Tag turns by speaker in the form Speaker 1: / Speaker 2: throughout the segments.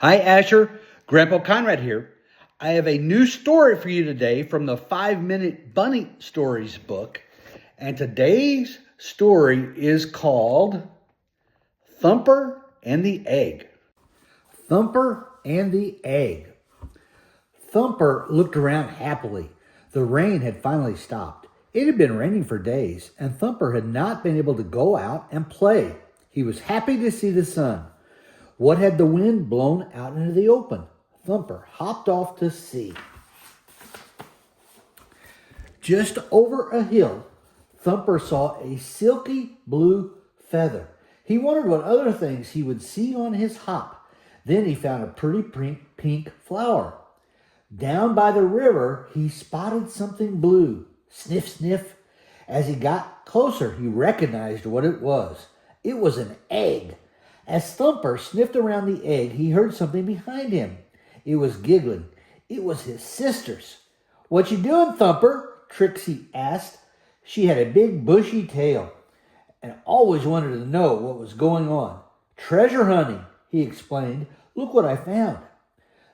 Speaker 1: Hi, Asher. Grandpa Conrad here. I have a new story for you today from the 5-Minute Bunny Stories book. And today's story is called Thumper and the Egg. Thumper and the Egg. Thumper looked around happily. The rain had finally stopped. It had been raining for days, and Thumper had not been able to go out and play. He was happy to see the sun. What had the wind blown out into the open? Thumper hopped off to see. Just over a hill, Thumper saw a silky blue feather. He wondered what other things he would see on his hop. Then he found a pretty pink flower. Down by the river, he spotted something blue. Sniff, sniff. As he got closer, he recognized what it was. It was an egg. As Thumper sniffed around the egg, he heard something behind him. It was giggling. It was his sisters. "What you doing, Thumper?" Trixie asked. She had a big bushy tail and always wanted to know what was going on. "Treasure hunting," he explained. "Look what I found."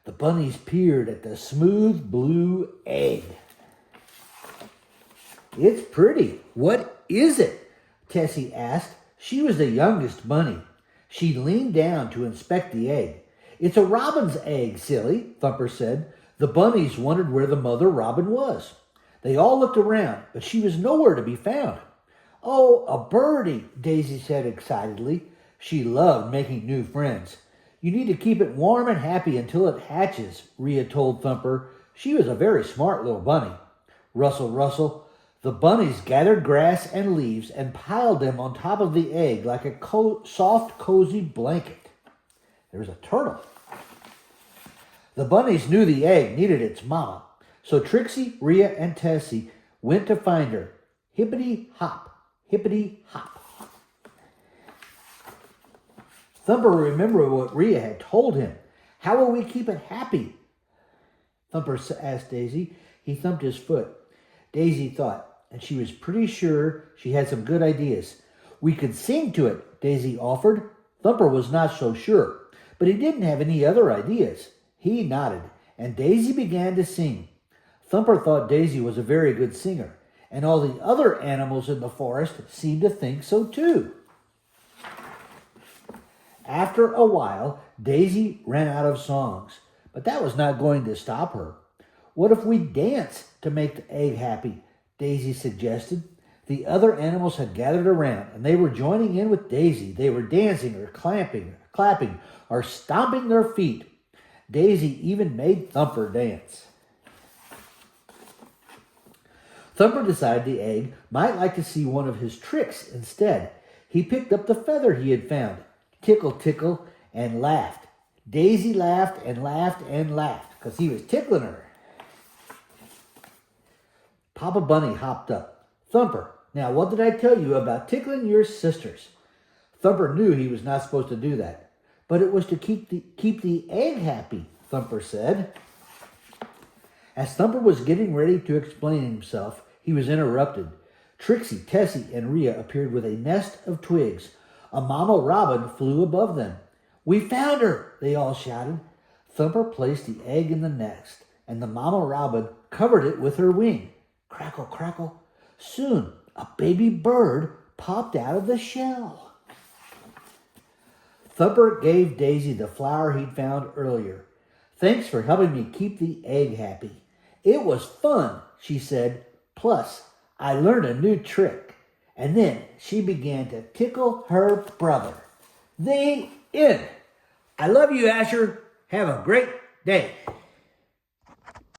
Speaker 1: The bunnies peered at the smooth blue egg. "It's pretty. What is it?" Tessie asked. She was the youngest bunny. She leaned down to inspect the egg. "It's a robin's egg, silly," Thumper said. The bunnies wondered where the mother robin was. They all looked around, but she was nowhere to be found. "Oh, a birdie," Daisy said excitedly. She loved making new friends. "You need to keep it warm and happy until it hatches," Rhea told Thumper. She was a very smart little bunny. Rustle, rustle. The bunnies gathered grass and leaves and piled them on top of the egg like a soft, cozy blanket. There was a turtle. The bunnies knew the egg needed its mama, so Trixie, Rhea, and Tessie went to find her. Hippity hop, hippity hop. Thumper remembered what Rhea had told him. "How will we keep it happy?" Thumper asked Daisy. He thumped his foot. Daisy thought, and she was pretty sure she had some good ideas. "We could sing to it," Daisy offered. Thumper was not so sure, but he didn't have any other ideas. He nodded, and Daisy began to sing. Thumper thought Daisy was a very good singer, and all the other animals in the forest seemed to think so too. After a while, Daisy ran out of songs, but that was not going to stop her. "What if we dance to make the egg happy?" Daisy suggested. The other animals had gathered around, and they were joining in with Daisy. They were dancing or clapping, or stomping their feet. Daisy even made Thumper dance. Thumper decided the egg might like to see one of his tricks instead. He picked up the feather he had found. Tickle, tickle, and laughed. Daisy laughed and laughed and laughed because he was tickling her. Papa Bunny hopped up. "Thumper, now what did I tell you about tickling your sisters?" Thumper knew he was not supposed to do that, but it was to keep the egg happy, Thumper said. As Thumper was getting ready to explain himself, he was interrupted. Trixie, Tessie, and Rhea appeared with a nest of twigs. A mama robin flew above them. "We found her!" they all shouted. Thumper placed the egg in the nest, and the mama robin covered it with her wing. Crackle, crackle. Soon, a baby bird popped out of the shell. Thumper gave Daisy the flower he'd found earlier. "Thanks for helping me keep the egg happy." "It was fun," she said. "Plus, I learned a new trick." And then she began to tickle her brother. The end. I love you, Asher. Have a great day.